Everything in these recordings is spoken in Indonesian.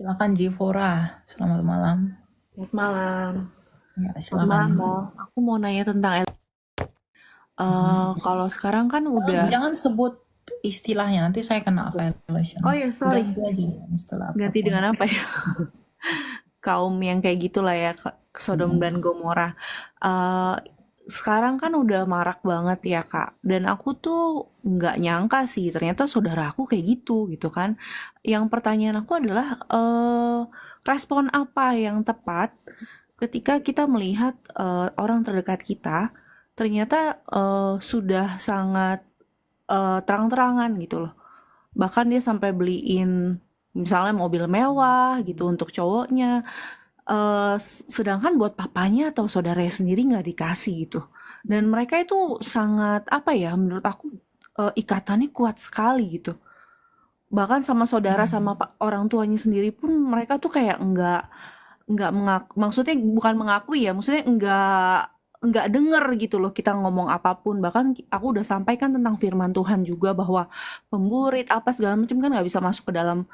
Silakan Jivora, selamat malam. Selamat malam. Ya, Selamat malam, silakan. Bang. Aku mau nanya tentang Mhm. kalau sekarang kan Jangan, udah. jangan sebut istilahnya, nanti saya kena violation. Oh ya, sorry. Ganti aja dengan istilah Ganti apapun. dengan apa ya? Kaum yang kayak gitulah ya, Sodom Mhm. dan Gomora. Eh, Sekarang kan udah marak banget ya, Kak. Dan aku tuh nggak nyangka sih, ternyata saudara aku kayak gitu kan. Yang pertanyaan aku adalah, respon apa yang tepat ketika kita melihat orang terdekat kita ternyata sudah sangat terang-terangan gitu loh. Bahkan dia sampai beliin misalnya mobil mewah gitu untuk cowoknya. Sedangkan buat papanya atau saudaranya sendiri nggak dikasih gitu. Dan mereka itu sangat apa ya menurut aku ikatannya kuat sekali gitu. Bahkan sama saudara sama orang tuanya sendiri pun mereka tuh kayak nggak mengaku, maksudnya bukan mengakui ya, maksudnya nggak denger gitu loh kita ngomong apapun. Bahkan aku udah sampaikan tentang firman Tuhan juga bahwa pemburit apa segala macam kan nggak bisa masuk ke dalam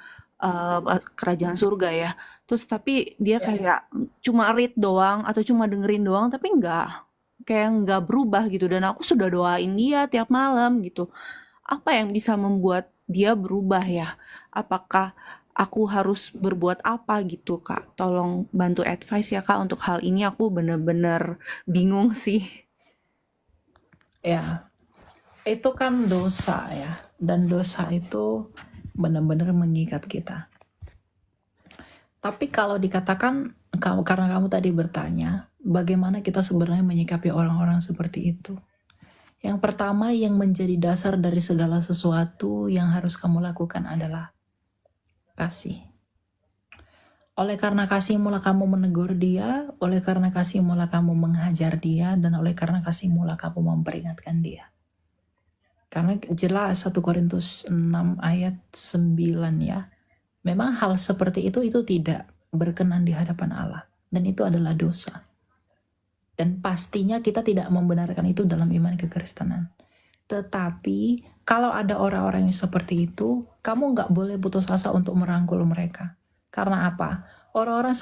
kerajaan surga ya. Terus tapi dia Ya. kayak cuma read doang atau cuma dengerin doang tapi nggak berubah gitu. Dan aku sudah doain dia tiap malam gitu. Apa yang bisa membuat dia berubah ya? Apakah aku harus berbuat apa gitu, Kak? Tolong bantu advice ya, Kak, untuk hal ini aku bener-bener bingung sih. Ya, itu kan dosa ya, dan dosa itu benar-benar mengikat kita. Tapi kalau dikatakan, karena kamu tadi bertanya, bagaimana kita sebenarnya menyikapi orang-orang seperti itu? Yang pertama yang menjadi dasar dari segala sesuatu yang harus kamu lakukan adalah kasih. Oleh karena kasih mula kamu menegur dia, oleh karena kasih mula kamu menghajar dia, dan oleh karena kasih mula kamu memperingatkan dia. Karena jelas 1 Korintus 6 ayat 9 ya. Memang hal seperti itu tidak berkenan di hadapan Allah. Dan itu adalah dosa. Dan pastinya kita tidak membenarkan itu dalam iman kekristenan. Tetapi kalau ada orang-orang yang seperti itu, kamu nggak boleh putus asa untuk merangkul mereka. Karena apa? Orang-orang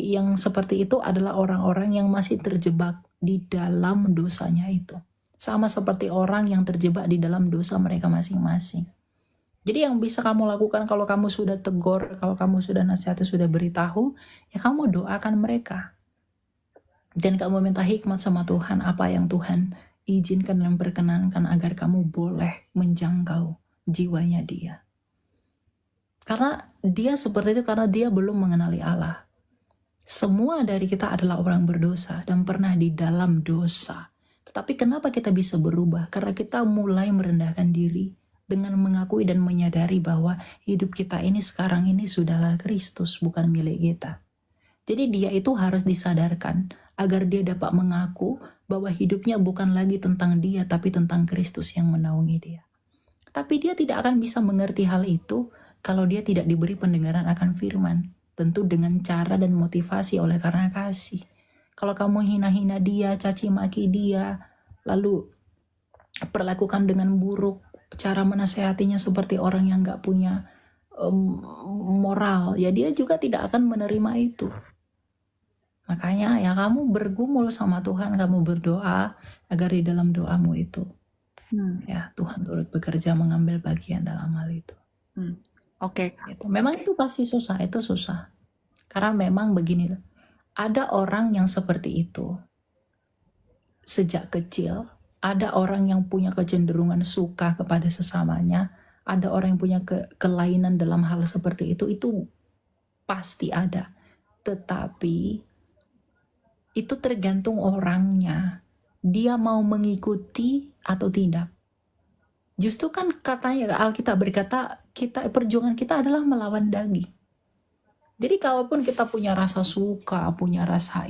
yang seperti itu adalah orang-orang yang masih terjebak di dalam dosanya itu. Sama seperti orang yang terjebak di dalam dosa mereka masing-masing. Jadi yang bisa kamu lakukan kalau kamu sudah tegur, kalau kamu sudah nasihati, sudah beritahu, ya kamu doakan mereka. Dan kamu minta hikmat sama Tuhan, apa yang Tuhan izinkan dan perkenankan agar kamu boleh menjangkau jiwanya dia. Karena dia seperti itu karena dia belum mengenali Allah. Semua dari kita adalah orang berdosa dan pernah di dalam dosa. Tetapi kenapa kita bisa berubah? Karena kita mulai merendahkan diri dengan mengakui dan menyadari bahwa hidup kita ini sekarang ini sudahlah Kristus, bukan milik kita. Jadi dia itu harus disadarkan agar dia dapat mengaku bahwa hidupnya bukan lagi tentang dia, tapi tentang Kristus yang menaungi dia. Tapi dia tidak akan bisa mengerti hal itu kalau dia tidak diberi pendengaran akan firman. Tentu dengan cara dan motivasi oleh karena kasih. Kalau kamu hina-hina dia, caci maki dia, lalu perlakukan dengan buruk, cara menasehatinya seperti orang yang gak punya moral, ya dia juga tidak akan menerima itu. Makanya ya kamu bergumul sama Tuhan, kamu berdoa agar di dalam doamu itu ya Tuhan turut bekerja mengambil bagian dalam hal itu. Oke. Gitu. Memang itu pasti susah, itu susah. Karena memang begini, ada orang yang seperti itu sejak kecil, ada orang yang punya kecenderungan suka kepada sesamanya, ada orang yang punya kelainan dalam hal seperti itu pasti ada. Tetapi itu tergantung orangnya. Dia mau mengikuti atau tidak. Justru kan katanya Alkitab berkata, perjuangan kita adalah melawan daging. Jadi kalaupun kita punya rasa suka, punya rasa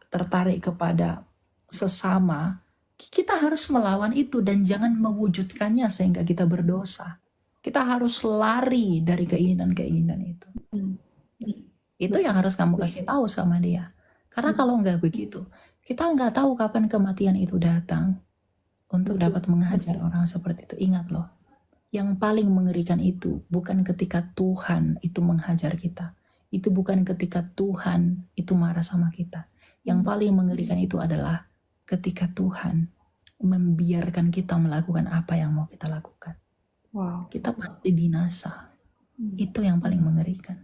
tertarik kepada sesama, kita harus melawan itu dan jangan mewujudkannya sehingga kita berdosa. Kita harus lari dari keinginan-keinginan itu. Itu yang harus kamu kasih tahu sama dia. Karena kalau nggak begitu, kita nggak tahu kapan kematian itu datang untuk dapat menghajar orang seperti itu. Ingat loh, Yang paling mengerikan itu bukan ketika Tuhan itu menghajar kita. Itu bukan ketika Tuhan itu marah sama kita. Yang paling mengerikan itu adalah ketika Tuhan membiarkan kita melakukan apa yang mau kita lakukan. Wow. Kita pasti binasa. Itu yang paling mengerikan.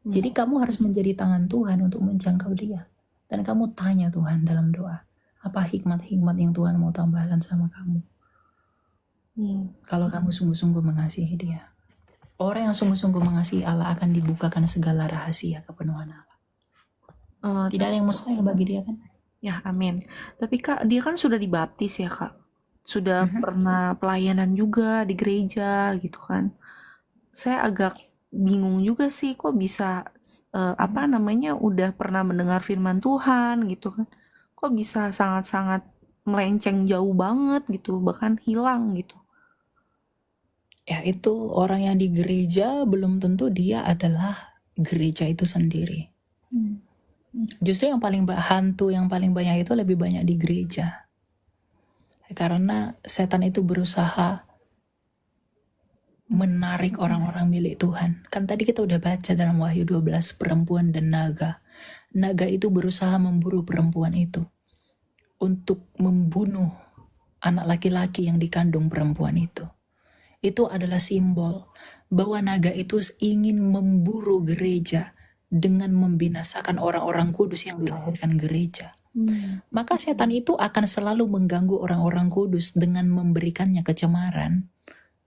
Jadi kamu harus menjadi tangan Tuhan untuk menjangkau dia. Dan kamu tanya Tuhan dalam doa, apa hikmat-hikmat yang Tuhan mau tambahkan sama kamu. Kalau kamu sungguh-sungguh mengasihi dia. Orang yang sungguh-sungguh mengasihi Allah akan dibukakan segala rahasia kepenuhan Allah. Tidak ada yang mustahil bagi dia kan? Ya, amin. Tapi Kak, dia kan sudah dibaptis ya Kak. Sudah pernah pelayanan juga di gereja gitu kan. Saya agak bingung juga sih kok bisa udah pernah mendengar firman Tuhan gitu kan. Kok bisa sangat-sangat melenceng jauh banget gitu, bahkan hilang gitu. Ya itu orang yang di gereja belum tentu dia adalah gereja itu sendiri. Justru yang paling hantu yang paling banyak itu lebih banyak di gereja. Karena setan itu berusaha menarik orang-orang milik Tuhan. Kan tadi kita udah baca dalam Wahyu 12 perempuan dan naga. Naga itu berusaha memburu perempuan itu untuk membunuh anak laki-laki yang dikandung perempuan itu. Itu adalah simbol bahwa naga itu ingin memburu gereja dengan membinasakan orang-orang kudus yang dilahirkan gereja. Maka setan itu akan selalu mengganggu orang-orang kudus dengan memberikannya kecemaran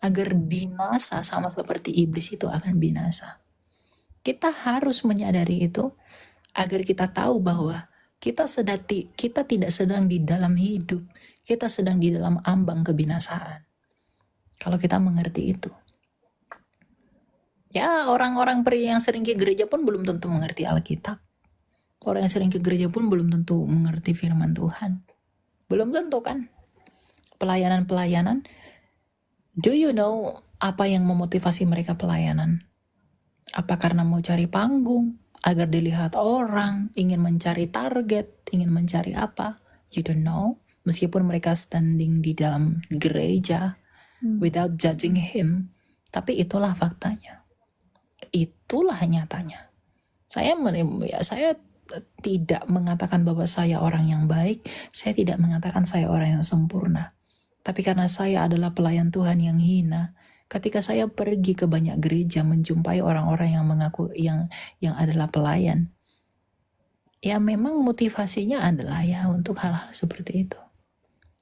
agar binasa sama seperti iblis itu akan binasa. Kita harus menyadari itu agar kita tahu bahwa kita tidak sedang di dalam hidup, kita sedang di dalam ambang kebinasaan. Kalau kita mengerti itu. Ya, orang-orang pria yang sering ke gereja pun belum tentu mengerti Alkitab. Orang yang sering ke gereja pun belum tentu mengerti firman Tuhan. Belum tentu kan? Pelayanan-pelayanan. Do you know apa yang memotivasi mereka pelayanan? Apa karena mau cari panggung, agar dilihat orang, ingin mencari target, ingin mencari apa? You don't know. Meskipun mereka standing di dalam gereja, without judging him. Tapi itulah faktanya. Itulah nyatanya. Saya tidak mengatakan bahwa saya orang yang baik, saya tidak mengatakan saya orang yang sempurna. Tapi karena saya adalah pelayan Tuhan yang hina, ketika saya pergi ke banyak gereja menjumpai orang-orang yang mengaku yang adalah pelayan, ya memang motivasinya adalah ya untuk hal-hal seperti itu.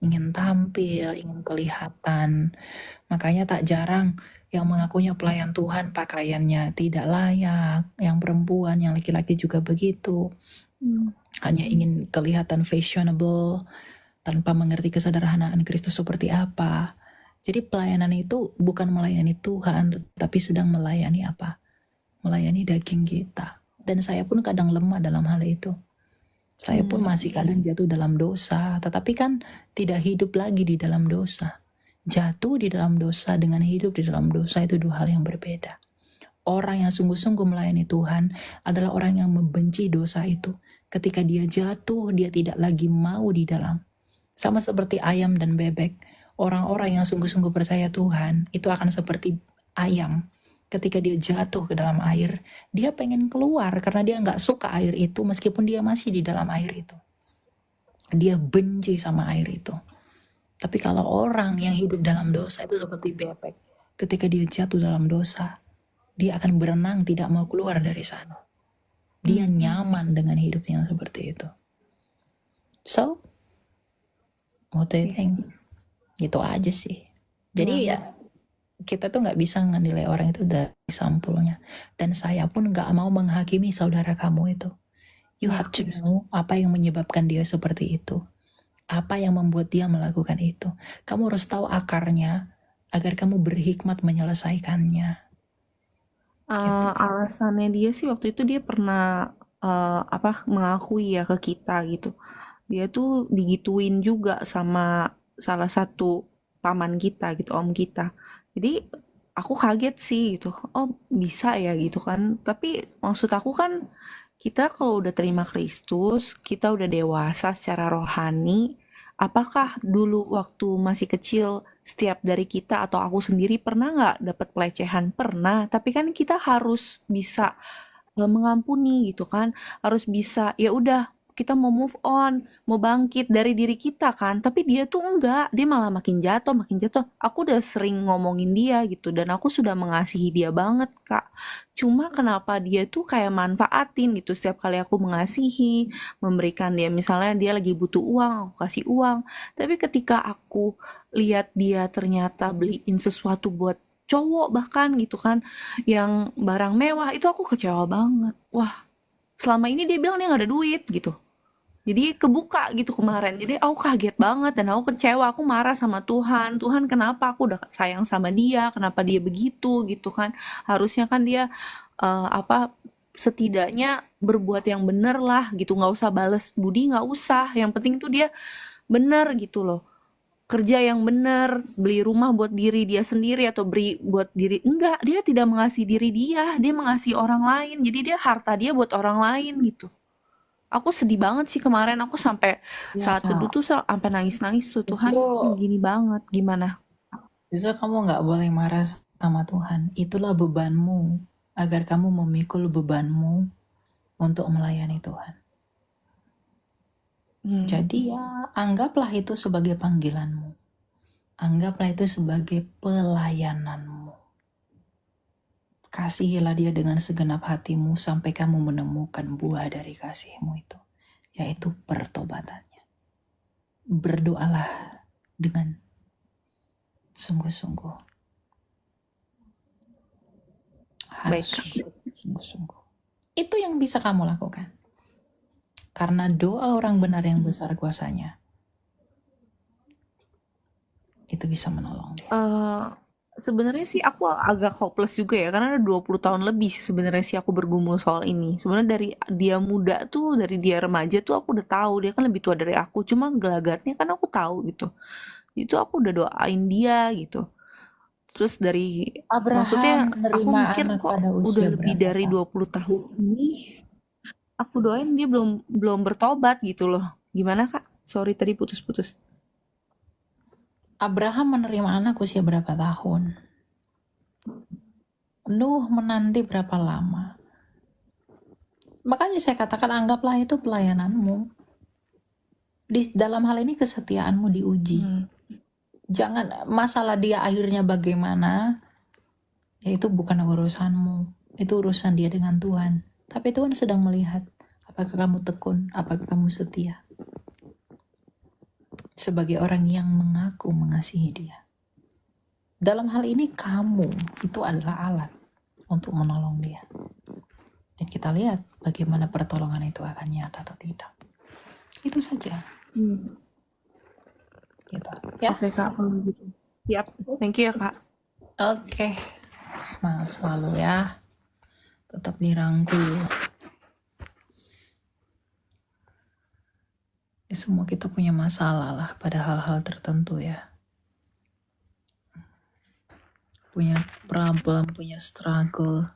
Ingin tampil, ingin kelihatan. Makanya tak jarang yang mengakunya pelayan Tuhan pakaiannya tidak layak, yang perempuan, yang laki-laki juga begitu. Hanya ingin kelihatan fashionable tanpa mengerti kesederhanaan Kristus seperti apa. Jadi pelayanan itu bukan melayani Tuhan, tetapi sedang melayani apa? Melayani daging kita. Dan saya pun kadang lemah dalam hal itu. Saya pun masih kadang jatuh dalam dosa, tetapi kan tidak hidup lagi di dalam dosa. Jatuh di dalam dosa dengan hidup di dalam dosa itu dua hal yang berbeda. Orang yang sungguh-sungguh melayani Tuhan adalah orang yang membenci dosa itu. Ketika dia jatuh, dia tidak lagi mau di dalam. Sama seperti ayam dan bebek. Orang-orang yang sungguh-sungguh percaya Tuhan, itu akan seperti ayam. Ketika dia jatuh ke dalam air, dia pengen keluar karena dia nggak suka air itu meskipun dia masih di dalam air itu. Dia benci sama air itu. Tapi kalau orang yang hidup dalam dosa itu seperti bebek. Ketika dia jatuh dalam dosa, dia akan berenang tidak mau keluar dari sana. Dia nyaman dengan hidup yang seperti itu. So, what do you think? Gitu aja sih. Jadi ya kita tuh nggak bisa menilai orang itu dari sampulnya. Dan saya pun nggak mau menghakimi saudara kamu itu. You have to know apa yang menyebabkan dia seperti itu. Apa yang membuat dia melakukan itu. Kamu harus tahu akarnya agar kamu berhikmat menyelesaikannya. Alasannya dia sih waktu itu dia pernah mengakui ya ke kita gitu. Dia tuh digituin juga sama salah satu paman kita gitu, om kita. Jadi aku kaget sih gitu. Oh, bisa ya gitu kan. Tapi maksud aku kan kita kalau udah terima Kristus, kita udah dewasa secara rohani, Apakah dulu waktu masih kecil setiap dari kita atau aku sendiri pernah nggak dapat pelecehan? Pernah, tapi kan kita harus bisa mengampuni gitu kan, harus bisa ya udah kita mau move on, mau bangkit dari diri kita kan, tapi dia tuh enggak, dia malah makin jatuh, makin jatuh. Aku udah sering ngomongin dia gitu dan aku sudah mengasihi dia banget, Kak. Cuma kenapa dia tuh kayak manfaatin gitu setiap kali aku mengasihi, memberikan dia misalnya dia lagi butuh uang, aku kasih uang. Tapi ketika aku lihat dia ternyata beliin sesuatu buat cowok bahkan gitu kan yang barang mewah itu aku kecewa banget. Wah, selama ini dia bilang dia nggak ada duit gitu. Jadi kebuka gitu kemarin. Jadi aku kaget banget dan aku kecewa. Aku marah sama Tuhan. Tuhan kenapa aku udah sayang sama dia? Kenapa dia begitu gitu kan? Harusnya kan dia apa setidaknya berbuat yang bener lah gitu. Nggak usah bales budi, nggak usah. Yang penting tuh dia bener gitu loh, kerja yang benar, beli rumah buat diri dia sendiri atau beri buat diri enggak, dia tidak mengasihi diri dia mengasihi orang lain. Jadi dia harta dia buat orang lain gitu. Aku sedih banget sih kemarin, aku sampai Ya saat teduh Kak, tuh sampai nangis-nangis tuh Tuhan, justru ini gini banget, gimana? justru kamu nggak boleh marah sama Tuhan. Itulah bebanmu, agar kamu memikul bebanmu untuk melayani Tuhan. Hmm. Jadi ya anggaplah itu sebagai panggilanmu. Anggaplah itu sebagai pelayananmu. Kasihilah dia dengan segenap hatimu sampai kamu menemukan buah dari kasihmu itu, yaitu pertobatannya. Berdoalah dengan sungguh-sungguh. Baik Harus Kak. sungguh-sungguh. Itu yang bisa kamu lakukan. Karena doa orang benar yang besar kuasanya, itu bisa menolong dia. Eh, sebenarnya sih aku agak hopeless juga ya karena ada 20 tahun lebih sih sebenarnya sih aku bergumul soal ini. Sebenarnya dari dia muda tuh, dari dia remaja tuh aku udah tahu dia kan lebih tua dari aku. Cuma gelagatnya kan aku tahu gitu. Itu aku udah doain dia gitu. Terus dari Abraham maksudnya aku menerima mikir anak kok pada udah usia lebih berapa dari tahun? 20 tahun ini aku doain dia belum belum bertobat gitu loh. Gimana Kak? Sorry tadi putus-putus. Abraham menerima anak usia berapa tahun? Nuh menanti berapa lama? Makanya saya katakan anggaplah itu pelayananmu. Di dalam hal ini kesetiaanmu diuji. Hmm. Jangan masalah dia akhirnya bagaimana, ya itu bukan urusanmu. Itu urusan dia dengan Tuhan. Tapi Tuhan sedang melihat apakah kamu tekun, apakah kamu setia. Sebagai orang yang mengaku mengasihi dia. Dalam hal ini kamu itu adalah alat untuk menolong dia. Dan kita lihat bagaimana pertolongan itu akan nyata atau tidak. Itu saja. Hmm. Gitu. Ya. Oke Kak, kalau gitu. Siap. Thank you ya Kak. Oke. Semangat selalu ya. Tetap dirangkul. Ya, semua kita punya masalah lah pada hal-hal tertentu ya. Punya problem, punya struggle.